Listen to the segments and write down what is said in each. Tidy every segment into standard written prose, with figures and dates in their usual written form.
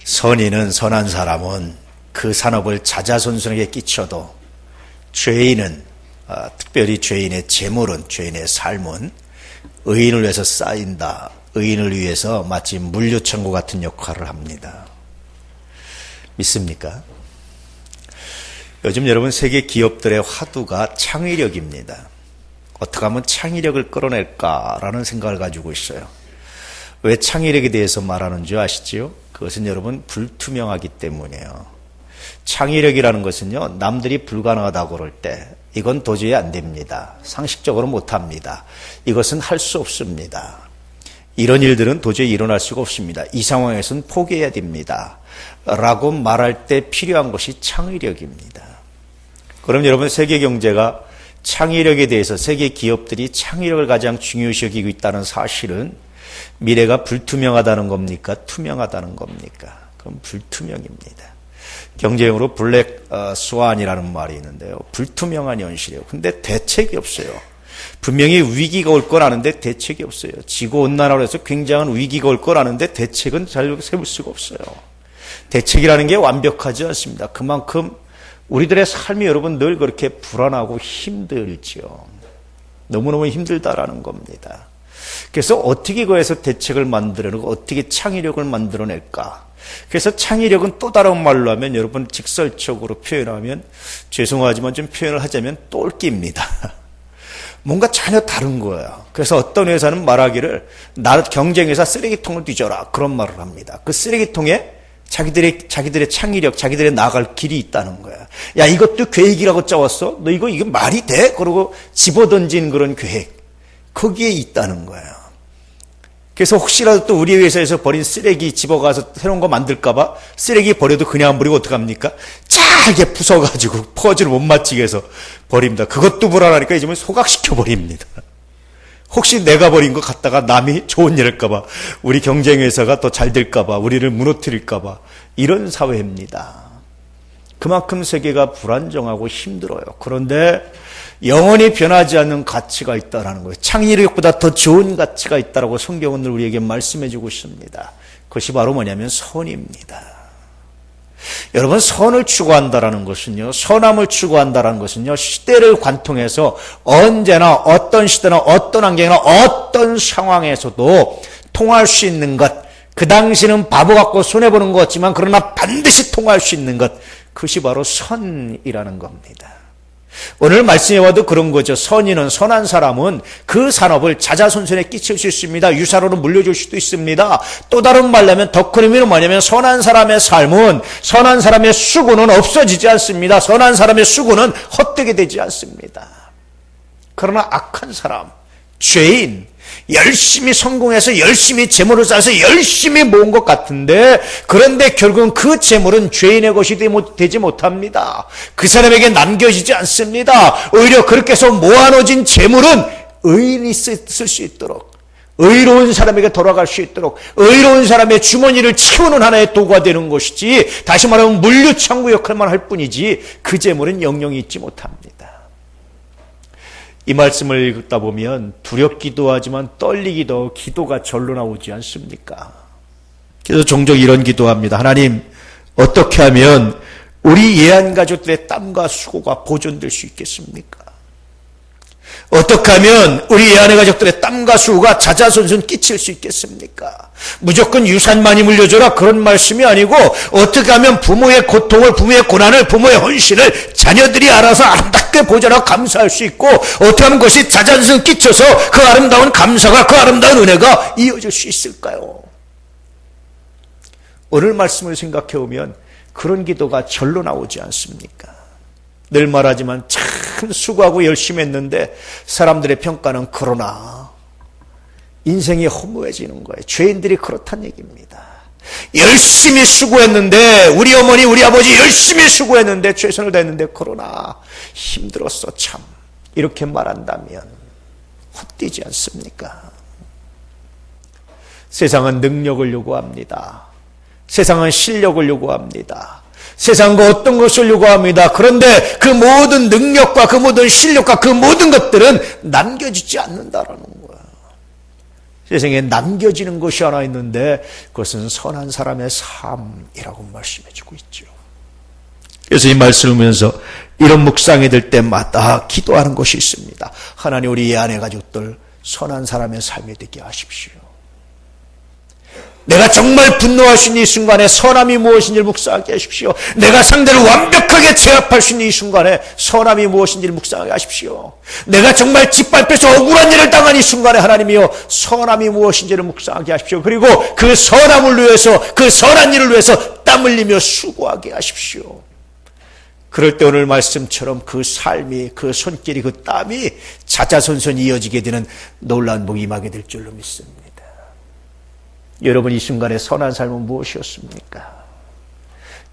선한 사람은 그 산업을 자자손손에게 끼쳐도 죄인은 특별히 죄인의 재물은 죄인의 삶은 의인을 위해서 쌓인다. 의인을 위해서 마치 물류창고 같은 역할을 합니다. 믿습니까? 요즘 여러분 세계 기업들의 화두가 창의력입니다. 어떻게 하면 창의력을 끌어낼까라는 생각을 가지고 있어요. 왜 창의력에 대해서 말하는 줄 아시지요? 그것은 여러분 불투명하기 때문이에요. 창의력이라는 것은요, 남들이 불가능하다고 그럴 때 이건 도저히 안 됩니다. 상식적으로 못합니다. 이것은 할 수 없습니다. 이런 일들은 도저히 일어날 수가 없습니다. 이 상황에서는 포기해야 됩니다. 라고 말할 때 필요한 것이 창의력입니다. 그럼 여러분 세계 경제가 창의력에 대해서 세계 기업들이 창의력을 가장 중요시 여기고 있다는 사실은 미래가 불투명하다는 겁니까? 투명하다는 겁니까? 그럼 불투명입니다. 경제용어로 블랙 스완이라는 말이 있는데요. 불투명한 현실이에요. 근데 대책이 없어요. 분명히 위기가 올 거라는데 대책이 없어요. 지구온난화로 해서 굉장한 위기가 올 거라는데 대책은 잘 세울 수가 없어요. 대책이라는 게 완벽하지 않습니다. 그만큼 우리들의 삶이 여러분 늘 그렇게 불안하고 힘들지요. 너무너무 힘들다라는 겁니다. 그래서 어떻게 그에서 대책을 만들어내고 어떻게 창의력을 만들어낼까? 그래서 창의력은 또 다른 말로 하면 여러분 직설적으로 표현하면 죄송하지만 좀 표현을 하자면 똘끼입니다. 뭔가 전혀 다른 거예요. 그래서 어떤 회사는 말하기를 나 경쟁회사 쓰레기통을 뒤져라 그런 말을 합니다. 그 쓰레기통에 자기들의 창의력, 자기들의 나아갈 길이 있다는 거야. 야, 이것도 계획이라고 짜왔어? 너 이거 말이 돼? 그러고 집어던진 그런 계획. 거기에 있다는 거예요. 그래서 혹시라도 또 우리 회사에서 버린 쓰레기 집어가서 새로운 거 만들까봐 쓰레기 버려도 그냥 안 버리고 어떡합니까? 잘게 부숴가지고 퍼즐을 못 맞추게 해서 버립니다. 그것도 불안하니까 이제는 소각시켜버립니다. 혹시 내가 버린 거 갖다가 남이 좋은 일 할까봐, 우리 경쟁회사가 더 잘 될까봐, 우리를 무너뜨릴까봐, 이런 사회입니다. 그만큼 세계가 불안정하고 힘들어요. 그런데 영원히 변하지 않는 가치가 있다는 거예요. 창의력보다 더 좋은 가치가 있다고 성경은 늘 우리에게 말씀해 주고 있습니다. 그것이 바로 뭐냐면 선입니다. 여러분, 선을 추구한다라는 것은요, 선함을 추구한다라는 것은요, 시대를 관통해서 언제나 어떤 시대나 어떤 환경이나 어떤 상황에서도 통할 수 있는 것, 그 당시는 바보 같고 손해보는 것 같지만 그러나 반드시 통할 수 있는 것, 그것이 바로 선이라는 겁니다. 오늘 말씀해 봐도 그런 거죠. 선한 사람은 그 산업을 자자손손에 끼칠 수 있습니다. 유사로는 물려줄 수도 있습니다. 또 다른 말로 하면 더 큰 의미는 뭐냐면 선한 사람의 삶은, 선한 사람의 수고는 없어지지 않습니다. 선한 사람의 수고는 헛되게 되지 않습니다. 그러나 악한 사람, 죄인, 열심히 성공해서 열심히 재물을 쌓아서 열심히 모은 것 같은데, 그런데 결국은 그 재물은 죄인의 것이 되지 못합니다. 그 사람에게 남겨지지 않습니다. 오히려 그렇게 해서 모아놓은 재물은 의인이 쓸 수 있도록, 의로운 사람에게 돌아갈 수 있도록, 의로운 사람의 주머니를 채우는 하나의 도구가 되는 것이지, 다시 말하면 물류창고 역할만 할 뿐이지 그 재물은 영영이 있지 못합니다. 이 말씀을 읽다 보면 두렵기도 하지만 떨리기도, 기도가 절로 나오지 않습니까? 그래서 종종 이런 기도합니다. 하나님, 어떻게 하면 우리 예한 가족들의 땀과 수고가 보존될 수 있겠습니까? 어떻게 하면 우리 예한의 가족들의 땀과 수고가 자자손손 끼칠 수 있겠습니까? 무조건 유산만이 물려줘라 그런 말씀이 아니고, 어떻게 하면 부모의 고통을, 부모의 고난을, 부모의 헌신을 자녀들이 알아서 아름답게 보존하고 감사할 수 있고, 어떻게 하면 그것이 자자손손 끼쳐서 그 아름다운 감사가, 그 아름다운 은혜가 이어질 수 있을까요? 오늘 말씀을 생각해 보면 그런 기도가 절로 나오지 않습니까? 늘 말하지만 참 수고하고 열심히 했는데 사람들의 평가는 그러나, 인생이 허무해지는 거예요. 죄인들이 그렇다는 얘기입니다. 열심히 수고했는데, 우리 어머니 우리 아버지 열심히 수고했는데, 최선을 다했는데 그러나 힘들었어 참, 이렇게 말한다면 헛되지 않습니까? 세상은 능력을 요구합니다. 세상은 실력을 요구합니다. 세상과 어떤 것을 요구합니다. 그런데 그 모든 능력과 그 모든 실력과 그 모든 것들은 남겨지지 않는다라는 거예요. 세상에 남겨지는 것이 하나 있는데 그것은 선한 사람의 삶이라고 말씀해 주고 있죠. 그래서 이 말씀을 보면서 이런 묵상이 될 때마다 기도하는 것이 있습니다. 하나님, 우리 이 아내 가족들 선한 사람의 삶이 되게 하십시오. 내가 정말 분노할 수 있는 이 순간에 선함이 무엇인지를 묵상하게 하십시오. 내가 상대를 완벽하게 제압할 수 있는 이 순간에 선함이 무엇인지를 묵상하게 하십시오. 내가 정말 짓밟혀서 억울한 일을 당한 이 순간에 하나님이여 선함이 무엇인지를 묵상하게 하십시오. 그리고 그 선함을 위해서, 그 선한 일을 위해서 땀 흘리며 수고하게 하십시오. 그럴 때 오늘 말씀처럼 그 삶이, 그 손길이, 그 땀이 자자손손 이어지게 되는 놀라운 복이 임하게 될 줄로 믿습니다. 여러분, 이 순간에 선한 삶은 무엇이었습니까?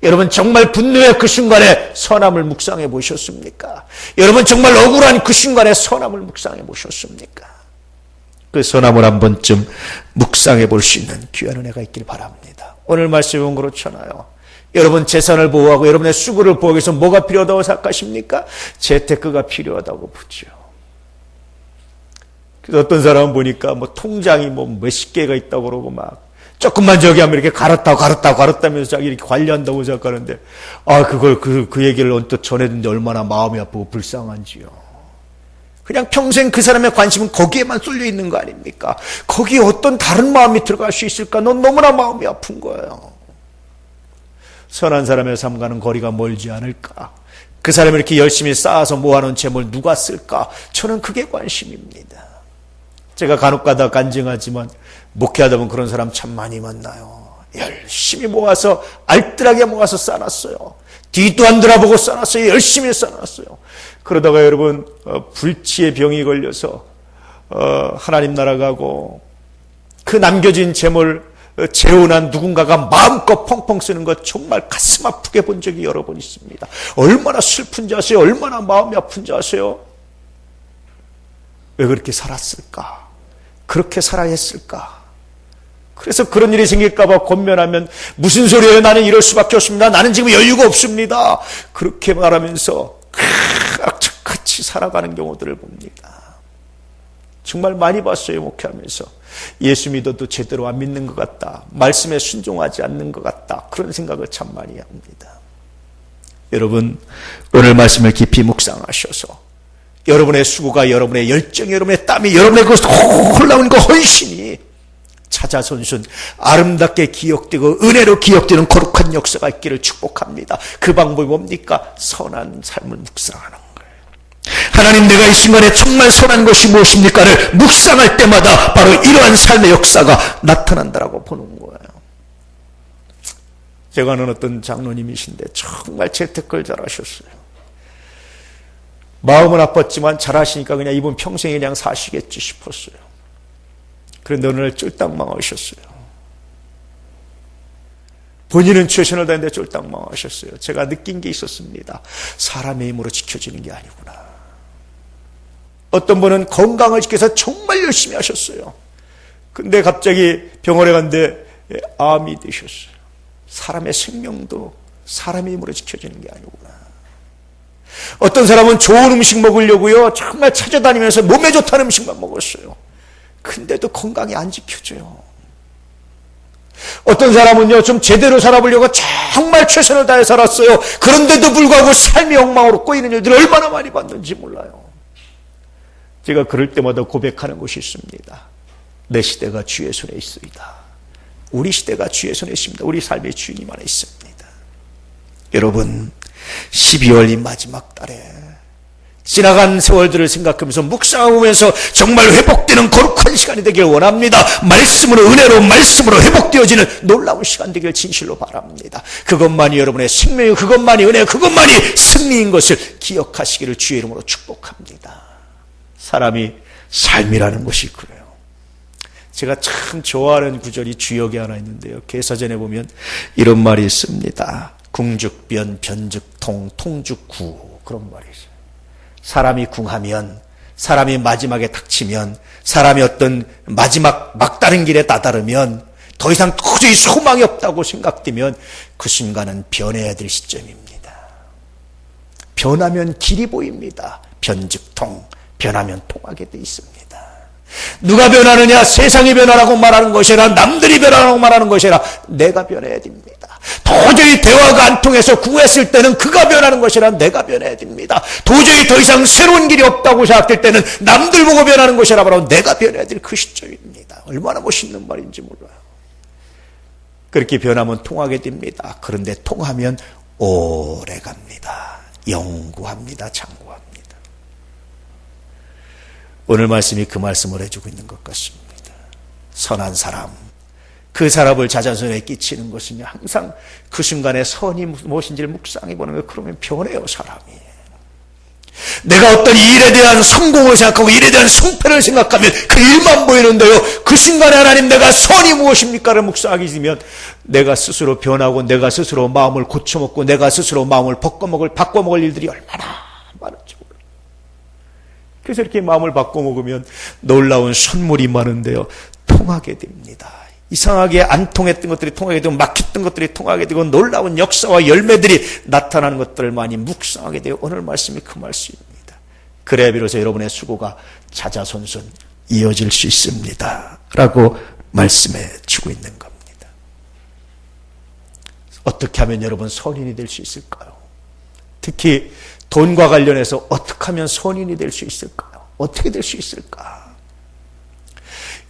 여러분, 정말 분노의 그 순간에 선함을 묵상해 보셨습니까? 여러분, 정말 억울한 그 순간에 선함을 묵상해 보셨습니까? 그 선함을 한 번쯤 묵상해 볼 수 있는 귀한 은혜가 있길 바랍니다. 오늘 말씀은 그렇잖아요. 여러분, 재산을 보호하고 여러분의 수고를 보호하기 위해서 뭐가 필요하다고 생각하십니까? 재테크가 필요하다고 보죠. 그래서 어떤 사람은 보니까 통장이 몇십 개가 있다고 그러고 막 조금만 저기 하면 이렇게 갈았다면서 자기 이렇게 관리한다고 생각하는데, 그걸 그 얘기를 언뜻 전해듣는데 얼마나 마음이 아프고 불쌍한지요. 그냥 평생 그 사람의 관심은 거기에만 쏠려 있는 거 아닙니까? 거기에 어떤 다른 마음이 들어갈 수 있을까? 넌 너무나 마음이 아픈 거예요. 선한 사람의 삶과는 거리가 멀지 않을까? 그 사람이 이렇게 열심히 쌓아서 모아놓은 재물 누가 쓸까? 저는 그게 관심입니다. 제가 간혹가다 간증하지만 목회하다 보면 그런 사람 참 많이 만나요. 열심히 모아서 알뜰하게 모아서 쌓아놨어요. 뒤도 안 돌아보고 쌓아놨어요. 열심히 쌓아놨어요. 그러다가 여러분 불치의 병이 걸려서 하나님 나라 가고 그 남겨진 재물 재혼한 누군가가 마음껏 펑펑 쓰는 것 정말 가슴 아프게 본 적이 여러 번 있습니다. 얼마나 슬픈지 아세요? 얼마나 마음이 아픈지 아세요? 왜 그렇게 살았을까? 그렇게 살아야 했을까? 그래서 그런 일이 생길까 봐 권면하면 무슨 소리예요? 나는 이럴 수밖에 없습니다. 나는 지금 여유가 없습니다. 그렇게 말하면서 악착같이 살아가는 경우들을 봅니다. 정말 많이 봤어요, 목회하면서. 예수 믿어도 제대로 안 믿는 것 같다. 말씀에 순종하지 않는 것 같다. 그런 생각을 참 많이 합니다. 여러분, 오늘 말씀을 깊이 묵상하셔서 여러분의 수고가, 여러분의 열정이, 여러분의 땀이, 여러분의 그 흘러온 그 헌신이 자자손손 아름답게 기억되고 은혜로 기억되는 거룩한 역사가 있기를 축복합니다. 그 방법이 뭡니까? 선한 삶을 묵상하는 거예요. 하나님, 내가 이 순간에 정말 선한 것이 무엇입니까를 묵상할 때마다 바로 이러한 삶의 역사가 나타난다라고 보는 거예요. 제가 아는 어떤 장로님이신데 정말 재테크를 잘하셨어요. 마음은 아팠지만 잘하시니까 그냥 이분 평생 그냥 사시겠지 싶었어요. 그런데 어느 날 쫄딱 망하셨어요. 본인은 최선을 다했는데 쫄딱 망하셨어요. 제가 느낀 게 있었습니다. 사람의 힘으로 지켜지는 게 아니구나. 어떤 분은 건강을 지켜서 정말 열심히 하셨어요. 근데 갑자기 병원에 갔는데 암이 되셨어요. 사람의 생명도 사람의 힘으로 지켜지는 게 아니구나. 어떤 사람은 좋은 음식 먹으려고요, 정말 찾아다니면서 몸에 좋다는 음식만 먹었어요. 근데도 건강이 안 지켜져요. 어떤 사람은요, 좀 제대로 살아보려고 정말 최선을 다해 살았어요. 그런데도 불구하고 삶이 엉망으로 꼬이는 일들을 얼마나 많이 봤는지 몰라요. 제가 그럴 때마다 고백하는 것이 있습니다. 내 시대가 주의 손에 있습니다. 우리 시대가 주의 손에 있습니다. 우리 삶의 주인님 안에 있습니다. 여러분, 12월 이 마지막 달에 지나간 세월들을 생각하면서 묵상하면서 정말 회복되는 거룩한 시간이 되길 원합니다. 말씀으로, 은혜로, 말씀으로 회복되어지는 놀라운 시간 되길 진실로 바랍니다. 그것만이 여러분의 생명이고 그것만이 은혜, 그것만이 승리인 것을 기억하시기를 주의 이름으로 축복합니다. 사람이 삶이라는 것이 그래요. 제가 참 좋아하는 구절이 주역에 하나 있는데요. 개사전에 보면 이런 말이 있습니다. 궁죽변, 변죽통, 통죽구, 그런 말이 있어요. 사람이 궁하면, 사람이 마지막에 닥치면, 사람이 어떤 마지막 막다른 길에 다다르면, 더 이상 도저히 소망이 없다고 생각되면 그 순간은 변해야 될 시점입니다. 변하면 길이 보입니다. 변죽통, 변하면 통하게 돼 있습니다. 누가 변하느냐? 세상이 변하라고 말하는 것이 아니라 남들이 변하라고 말하는 것이 아니라 내가 변해야 됩니다. 도저히 대화가 안 통해서 구했을 때는 그가 변하는 것이 아니라 내가 변해야 됩니다. 도저히 더 이상 새로운 길이 없다고 생각될 때는 남들 보고 변하는 것이 아니라 바로 내가 변해야 될 그 시점입니다. 얼마나 멋있는 말인지 몰라요. 그렇게 변하면 통하게 됩니다. 그런데 통하면 오래 갑니다. 영구합니다. 장구합니다. 오늘 말씀이 그 말씀을 해주고 있는 것 같습니다. 선한 사람, 그 사람을 자자손에 끼치는 것은요, 항상 그 순간에 선이 무엇인지를 묵상해보는 거예요. 그러면 변해요, 사람이. 내가 어떤 일에 대한 성공을 생각하고 일에 대한 성패를 생각하면 그 일만 보이는데요, 그 순간에 하나님 내가 선이 무엇입니까를 묵상하게 되면 내가 스스로 변하고 내가 스스로 마음을 고쳐먹고 내가 스스로 마음을 바꿔먹을 일들이 얼마나 많은지 몰라요. 그래서 이렇게 마음을 바꿔먹으면 놀라운 선물이 많은데요, 통하게 됩니다. 이상하게 안 통했던 것들이 통하게 되고 막혔던 것들이 통하게 되고 놀라운 역사와 열매들이 나타나는 것들을 많이 묵상하게 되고 오늘 말씀이 그 말씀입니다. 그래야 비로소 여러분의 수고가 자자손손 이어질 수 있습니다. 라고 말씀해 주고 있는 겁니다. 어떻게 하면 여러분 선인이 될 수 있을까요? 특히 돈과 관련해서 어떻게 하면 선인이 될 수 있을까요? 어떻게 될 수 있을까?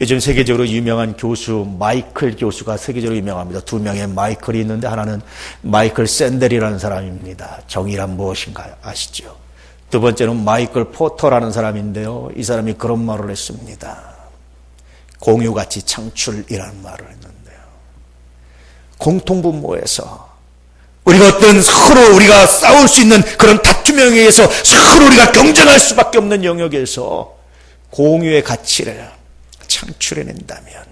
요즘 세계적으로 유명한 교수 마이클 교수가 세계적으로 유명합니다. 두 명의 마이클이 있는데 하나는 마이클 샌델이라는 사람입니다. 정의란 무엇인가요? 아시죠? 두 번째는 마이클 포터라는 사람인데요. 이 사람이 그런 말을 했습니다. 공유가치 창출이라는 말을 했는데요. 공통분모에서 우리가 어떤 서로 우리가 싸울 수 있는 그런 다툼에 의해서 서로 우리가 경쟁할 수밖에 없는 영역에서 공유의 가치를 창출해낸다면,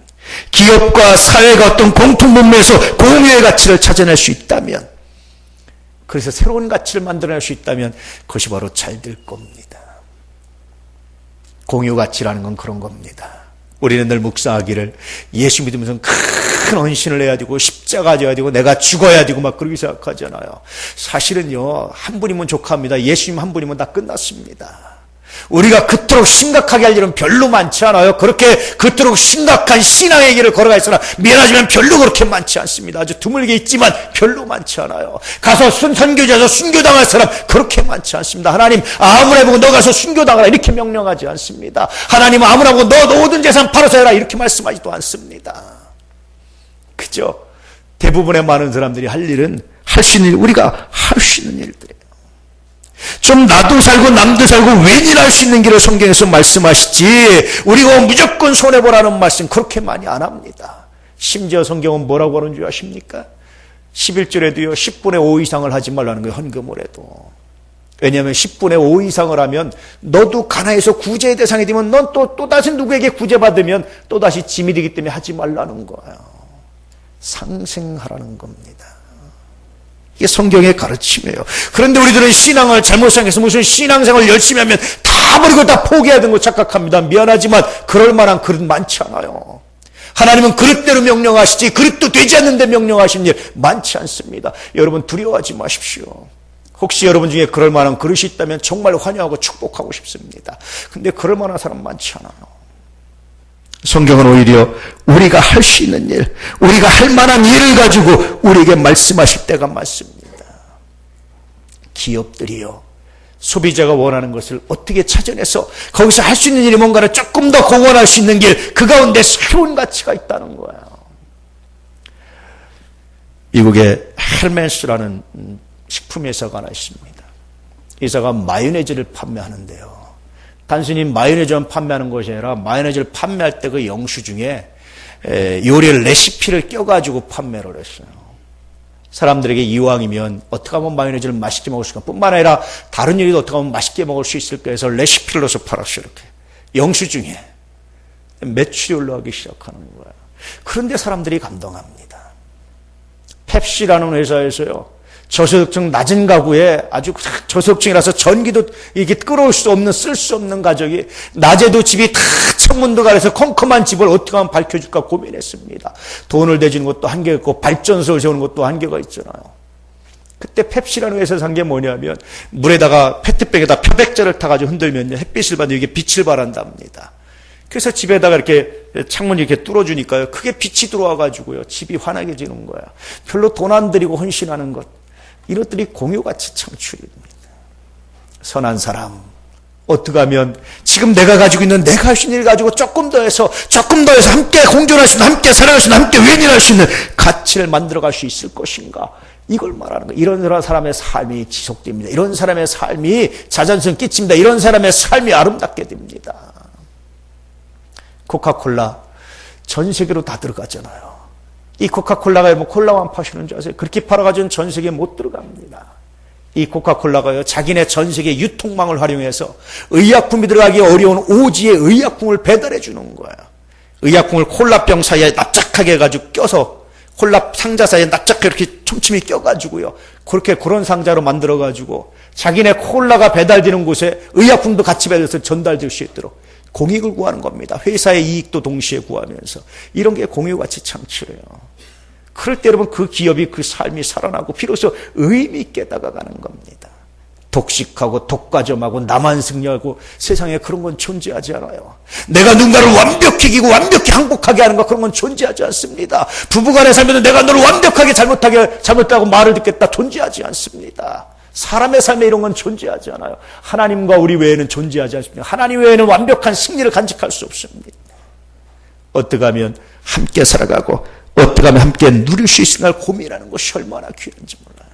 기업과 사회가 어떤 공통분모에서 공유의 가치를 찾아낼 수 있다면, 그래서 새로운 가치를 만들어낼 수 있다면 그것이 바로 잘 될 겁니다. 공유 가치라는 건 그런 겁니다. 우리는 늘 묵상하기를 예수 믿으면서 큰 헌신을 해야 되고 십자가 져야 되고 내가 죽어야 되고 막 그렇게 생각하잖아요. 사실은요, 한 분이면 족합니다. 예수님 한 분이면 다 끝났습니다. 우리가 그토록 심각하게 할 일은 별로 많지 않아요. 그렇게 그토록 심각한 신앙의 길을 걸어가 있으나 미안하지만 별로 그렇게 많지 않습니다. 아주 드물게 있지만 별로 많지 않아요. 가서 선교지에서 순교당할 사람 그렇게 많지 않습니다. 하나님 아무나 보고 너 가서 순교당하라 이렇게 명령하지 않습니다. 하나님 아무나 보고 너 모든 재산 팔아서 해라 이렇게 말씀하지도 않습니다. 그죠? 대부분의 많은 사람들이 할 일은 할 수 있는 일, 우리가 할 수 있는 일들이에요. 좀 나도 살고 남도 살고 웬일할 수 있는 길을 성경에서 말씀하시지 우리가 무조건 손해보라는 말씀 그렇게 많이 안 합니다. 심지어 성경은 뭐라고 하는 줄 아십니까? 11절에도요 10분의 5 이상을 하지 말라는 거예요. 헌금을 해도. 왜냐하면 10분의 5 이상을 하면 너도 가나에서 구제의 대상이 되면 넌 또다시 누구에게 구제받으면 또다시 짐이 되기 때문에 하지 말라는 거예요. 상생하라는 겁니다. 이게 성경의 가르침이에요. 그런데 우리들은 신앙을 잘못 생각해서 무슨 신앙생활을 열심히 하면 다 버리고 다 포기해야 되는 거 착각합니다. 미안하지만 그럴 만한 그릇 많지 않아요. 하나님은 그릇대로 명령하시지 그릇도 되지 않는데 명령하신 일 많지 않습니다. 여러분 두려워하지 마십시오. 혹시 여러분 중에 그럴 만한 그릇이 있다면 정말 환영하고 축복하고 싶습니다. 근데 그럴 만한 사람 많지 않아요. 성경은 오히려 우리가 할 수 있는 일, 우리가 할 만한 일을 가지고 우리에게 말씀하실 때가 많습니다. 기업들이요, 소비자가 원하는 것을 어떻게 찾아내서 거기서 할 수 있는 일이 뭔가를 조금 더 공헌할 수 있는 길, 그 가운데 새로운 가치가 있다는 거예요. 미국의 헬멘스라는 식품회사가 하나 있습니다. 이 회사가 마요네즈를 판매하는데요. 단순히 마요네즈만 판매하는 것이 아니라 마요네즈를 판매할 때 그 영수증에 요리의 레시피를 껴가지고 판매를 했어요. 사람들에게 이왕이면 어떻게 하면 마요네즈를 맛있게 먹을 수가 뿐만 아니라 다른 요리도 어떻게 하면 맛있게 먹을 수 있을까 해서 레시피를 넣어서 팔았어요. 이렇게 영수증에 매출이 올라가기 시작하는 거예요. 그런데 사람들이 감동합니다. 펩시라는 회사에서요, 저소득층 낮은 가구에 아주 저소득층이라서 전기도 이게 끌어올 수 없는 쓸 수 없는 가족이 낮에도 집이 다 창문도 가려서 컴컴한 집을 어떻게 하면 밝혀줄까 고민했습니다. 돈을 대주는 것도 한계가 있고 발전소를 세우는 것도 한계가 있잖아요. 그때 펩시라는 회사에서 한 게 뭐냐면 물에다가 페트병에다 표백제를 타가지고 흔들면 햇빛을 받으면 이게 빛을 발한답니다. 그래서 집에다가 이렇게 창문 이렇게 뚫어주니까요. 크게 빛이 들어와가지고요. 집이 환하게지는 거야. 별로 돈 안 들이고 헌신하는 것. 이것들이 공유가치 창출입니다. 선한 사람. 어떻게 하면 지금 내가 가지고 있는 내가 할 수 있는 일 가지고 조금 더 해서 함께 공존할 수 있는, 함께 살아갈 수 있는, 함께 윈윈할 수 있는 가치를 만들어갈 수 있을 것인가. 이걸 말하는 거예요. 이런 사람의 삶이 지속됩니다. 이런 사람의 삶이 자존심 끼칩니다. 이런 사람의 삶이 아름답게 됩니다. 코카콜라 전 세계로 다 들어가잖아요. 이 코카콜라가 뭐 콜라만 파시는 줄 아세요? 그렇게 팔아가지고는 전 세계에 못 들어갑니다. 이 코카콜라가요, 자기네 전 세계 유통망을 활용해서 의약품이 들어가기 어려운 오지의 의약품을 배달해 주는 거예요. 의약품을 콜라병 사이에 납작하게 해가지고 껴서 콜라 상자 사이에 납작하게 이렇게 촘촘히 껴가지고요. 그런 상자로 만들어가지고 자기네 콜라가 배달되는 곳에 의약품도 같이 배달해서 전달될 수 있도록 공익을 구하는 겁니다. 회사의 이익도 동시에 구하면서. 이런 게 공유가치 창출이에요. 그럴 때 여러분 그 기업이 그 삶이 살아나고 비로소 의미 있게 다가가는 겁니다. 독식하고 독과점하고 나만 승리하고 세상에 그런 건 존재하지 않아요. 내가 누군가를 완벽히 이기고 완벽히 항복하게 하는 것, 그런 건 존재하지 않습니다. 부부간에 살면서 내가 너를 완벽하게 잘못하고 말을 듣겠다, 존재하지 않습니다. 사람의 삶에 이런 건 존재하지 않아요. 하나님과 우리 외에는 존재하지 않습니다. 하나님 외에는 완벽한 승리를 간직할 수 없습니다. 어떻게 하면 함께 살아가고 어떻게 하면 함께 누릴 수 있을까 고민하는 것이 얼마나 귀한지 몰라요.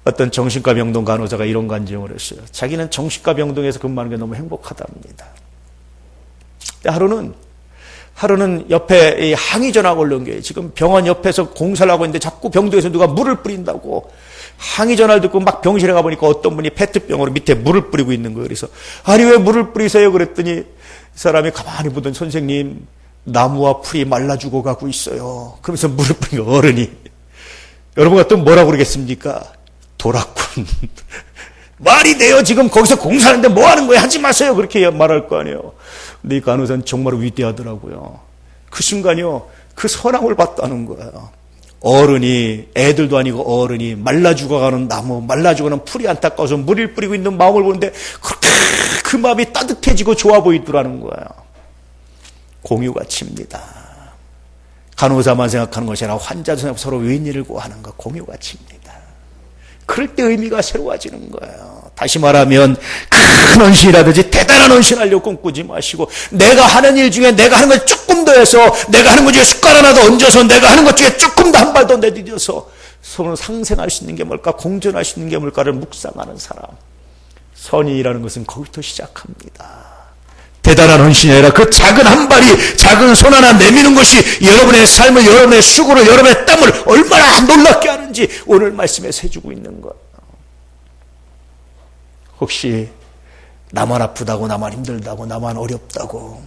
어떤 정신과 병동 간호사가 이런 간증을 했어요. 자기는 정신과 병동에서 근무하는 게 너무 행복하답니다. 하루는 옆에 항의 전화가 올라온 거예요. 지금 병원 옆에서 공사를 하고 있는데 자꾸 병동에서 누가 물을 뿌린다고 항의 전화를 듣고 막 병실에 가보니까 어떤 분이 페트병으로 밑에 물을 뿌리고 있는 거예요. 그래서 아니 왜 물을 뿌리세요? 그랬더니 이 사람이 가만히 보던 선생님, 나무와 풀이 말라 죽어가고 있어요. 그러면서 물을 뿌린 거 어른이. 여러분 같으면 뭐라고 그러겠습니까? 도라꾼. 말이 돼요. 지금 거기서 공사하는데 뭐 하는 거예요? 하지 마세요. 그렇게 말할 거 아니에요. 근데 이 간호사는 정말 위대하더라고요. 그 순간이요, 그 선함을 봤다는 거예요. 어른이, 애들도 아니고 어른이 말라 죽어가는 나무, 말라 죽어가는 풀이 안타까워서 물을 뿌리고 있는 마음을 보는데 그렇게 그 마음이 따뜻해지고 좋아 보이더라는 거예요. 공유가치입니다. 간호사만 생각하는 것이 아니라 환자도 생각하고 서로 윈윈을 구하는 것, 공유가치입니다. 그럴 때 의미가 새로워지는 거예요. 다시 말하면 큰 헌신이라든지 대단한 헌신하려고 꿈꾸지 마시고 내가 하는 일 중에 내가 하는 걸 조금 더 해서 내가 하는 것 중에 숟가락 하나 더 얹어서 내가 하는 것 중에 조금 더 한 발 더 내디뎌서 서로 상생할 수 있는 게 뭘까, 공존할 수 있는 게 뭘까를 묵상하는 사람. 선인이라는 것은 거기부터 시작합니다. 대단한 헌신이 아니라 그 작은 한 발이, 작은 손 하나 내미는 것이 여러분의 삶을, 여러분의 수고를, 여러분의 땀을 얼마나 놀랍게 하는지 오늘 말씀에서 해주고 있는 것. 혹시 나만 아프다고, 나만 힘들다고, 나만 어렵다고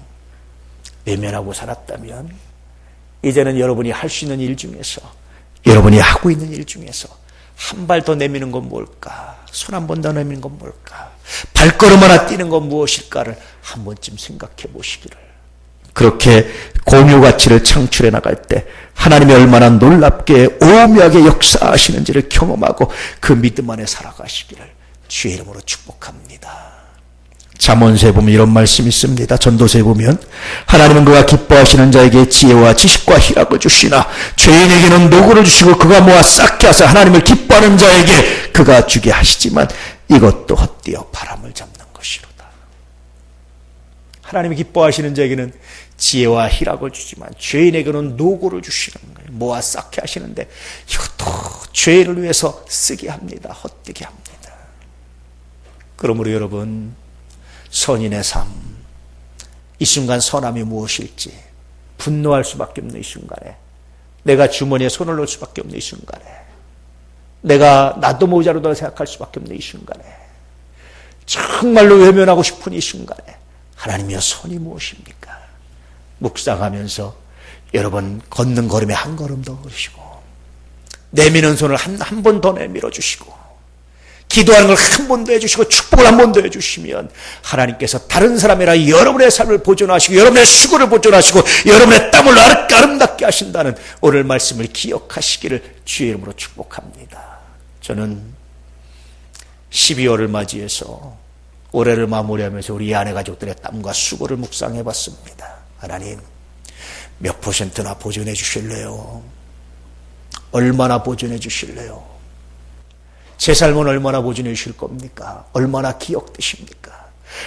외면하고 살았다면 이제는 여러분이 할 수 있는 일 중에서, 여러분이 하고 있는 일 중에서 한 발 더 내미는 건 뭘까? 손 한 번 더 내미는 건 뭘까? 발걸음 하나 뛰는 건 무엇일까를 한 번쯤 생각해 보시기를. 그렇게 공유 가치를 창출해 나갈 때 하나님이 얼마나 놀랍게 오묘하게 역사하시는지를 경험하고 그 믿음 안에 살아가시기를 주의 이름으로 축복합니다. 잠언서에 보면 이런 말씀이 있습니다. 전도서에 보면 하나님은 그가 기뻐하시는 자에게 지혜와 지식과 희락을 주시나 죄인에게는 노고를 주시고 그가 모아 쌓게 하사 하나님을 기뻐하는 자에게 그가 주게 하시지만 이것도 헛되어 바람을 잡는 것이로다. 하나님이 기뻐하시는 자에게는 지혜와 희락을 주지만 죄인에게는 노고를 주시는 거예요. 모아 쌓게 하시는데 이것도 죄인을 위해서 쓰게 합니다. 헛되게 합니다. 그러므로 여러분, 선인의 삶, 이 순간 선함이 무엇일지 분노할 수밖에 없는 이 순간에, 내가 주머니에 손을 넣을 수밖에 없는 이 순간에, 내가 나도 모자르다고 생각할 수밖에 없는 이 순간에, 정말로 외면하고 싶은 이 순간에 하나님이여 선이 무엇입니까? 묵상하면서 여러분 걷는 걸음에 한 걸음 더 걸으시고 내미는 손을 한 번 더 내밀어 주시고 기도하는 걸 한 번 더 해주시고 축복을 한 번 더 해주시면 하나님께서 다른 사람이라 여러분의 삶을 보존하시고 여러분의 수고를 보존하시고 여러분의 땀을 아름답게 하신다는 오늘 말씀을 기억하시기를 주의 이름으로 축복합니다. 저는 12월을 맞이해서 올해를 마무리하면서 우리 아내 가족들의 땀과 수고를 묵상해 봤습니다. 하나님, 몇 %나 보존해 주실래요? 얼마나 보존해 주실래요? 제 삶은 얼마나 보존해 주실 겁니까? 얼마나 기억되십니까?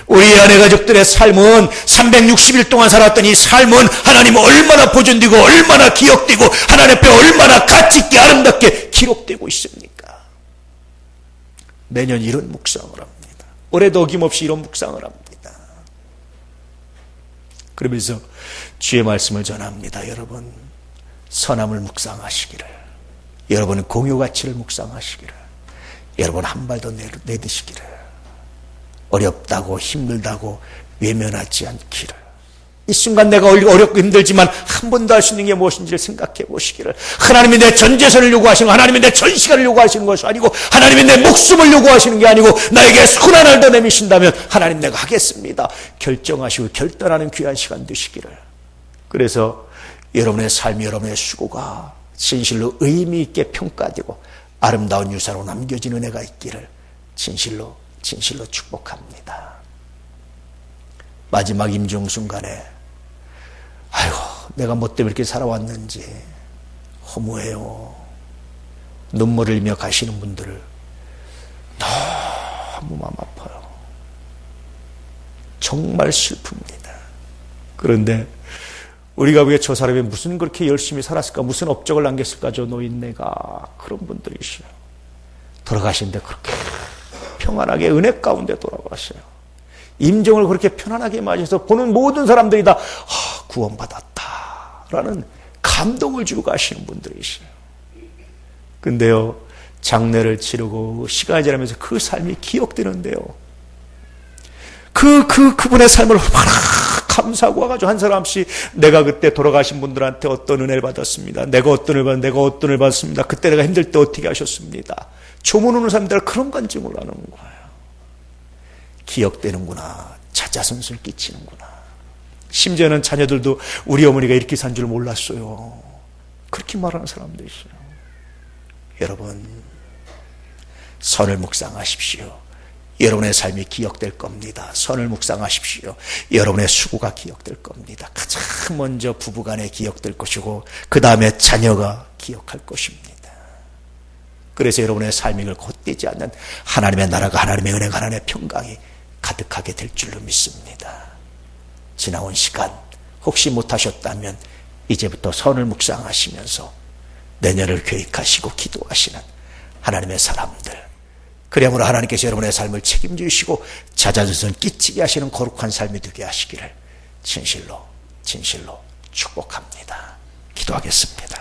우리 아내 가족들의 삶은 360일 동안 살았던 이 삶은 하나님 얼마나 보존되고 얼마나 기억되고 하나님 앞에 얼마나 가치있게 아름답게 기록되고 있습니까? 매년 이런 묵상을 합니다. 올해도 어김없이 이런 묵상을 합니다. 그러면서 주의 말씀을 전합니다. 여러분, 선함을 묵상하시기를, 여러분 공유 가치를 묵상하시기를, 여러분 한 발 더 내딛으시기를, 어렵다고 힘들다고 외면하지 않기를, 이 순간 내가 어렵고 힘들지만 한 번 더 할 수 있는 게 무엇인지를 생각해 보시기를, 하나님이 내 전 재산을 요구하시는, 하나님이 내 전 시간을 요구하시는 것이 아니고 하나님이 내 목숨을 요구하시는 게 아니고 나에게 손 하나를 더 내미신다면 하나님 내가 하겠습니다 결정하시고 결단하는 귀한 시간 되시기를. 그래서 여러분의 삶이, 여러분의 수고가 진실로 의미 있게 평가되고 아름다운 유산으로 남겨지는 은혜가 있기를 진실로 축복합니다. 마지막 임종 순간에 아이고 내가 뭐 때문에 이렇게 살아왔는지 허무해요. 눈물을 흘리며 가시는 분들을 너무 마음 아파요. 정말 슬픕니다. 그런데 우리가 왜 저 사람이 무슨 그렇게 열심히 살았을까, 무슨 업적을 남겼을까, 저 노인네가, 그런 분들이시요. 돌아가시는데 그렇게 평안하게 은혜 가운데 돌아가셔요. 임종을 그렇게 편안하게 맞이해서 보는 모든 사람들이 다 구원받았다라는 감동을 주고 가시는 분들이시요. 근데요, 장례를 치르고 시간이 지나면서 그 삶이 기억되는데요, 그분의 삶을 감사하고 와가지고 한 사람씩 내가 그때 돌아가신 분들한테 어떤 은혜를 받았습니다. 내가 어떤 은혜를 받았습니다. 그때 내가 힘들 때 어떻게 하셨습니다. 조문하는 사람들 그런 간증을 하는 거예요. 기억되는구나. 자자손손 끼치는구나. 심지어는 자녀들도 우리 어머니가 이렇게 산 줄 몰랐어요. 그렇게 말하는 사람도 있어요. 여러분, 선을 묵상하십시오. 여러분의 삶이 기억될 겁니다. 선을 묵상하십시오. 여러분의 수고가 기억될 겁니다. 가장 먼저 부부간에 기억될 것이고 그 다음에 자녀가 기억할 것입니다. 그래서 여러분의 삶이 헛되지 않는 하나님의 나라가, 하나님의 은혜가, 하나님의 평강이 가득하게 될 줄로 믿습니다. 지나온 시간 혹시 못하셨다면 이제부터 선을 묵상하시면서 내년을 계획하시고 기도하시는 하나님의 사람들, 그러므로 하나님께서 여러분의 삶을 책임지시고 자자손손 끼치게 하시는 거룩한 삶이 되게 하시기를 진실로 축복합니다. 기도하겠습니다.